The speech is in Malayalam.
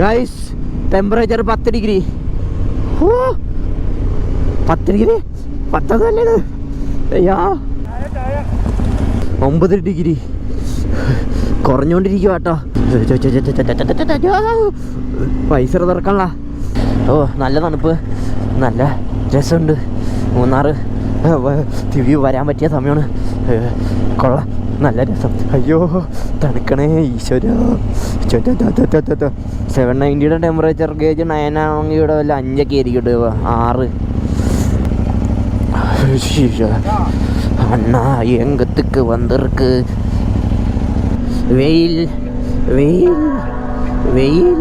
Guys temperature 10 degree. 10 ഡിഗ്രി 10 അയ്യാ 9 ഡിഗ്രി കുറഞ്ഞോണ്ടിരിക്കുക കേട്ടോ. പൈസ തുറക്കണല്ല. ഓ നല്ല തണുപ്പ്, നല്ല രസമുണ്ട്. മൂന്നാർ തിരികെ വരാൻ പറ്റിയ സമയമാണ്. കൊള്ളാം, നല്ല രസം. അയ്യോ തണുക്കണേ ഈശ്വര. 790 ടെമ്പറേച്ചർ ഗേജ് 9 ആണെങ്കിൽ ഇവിടെ വല്ല 5 ആയിരിക്കും. 6 அண்ணா எங்கத்துக்கு வந்திருக்கு. வெயில் வெயில் வெயில்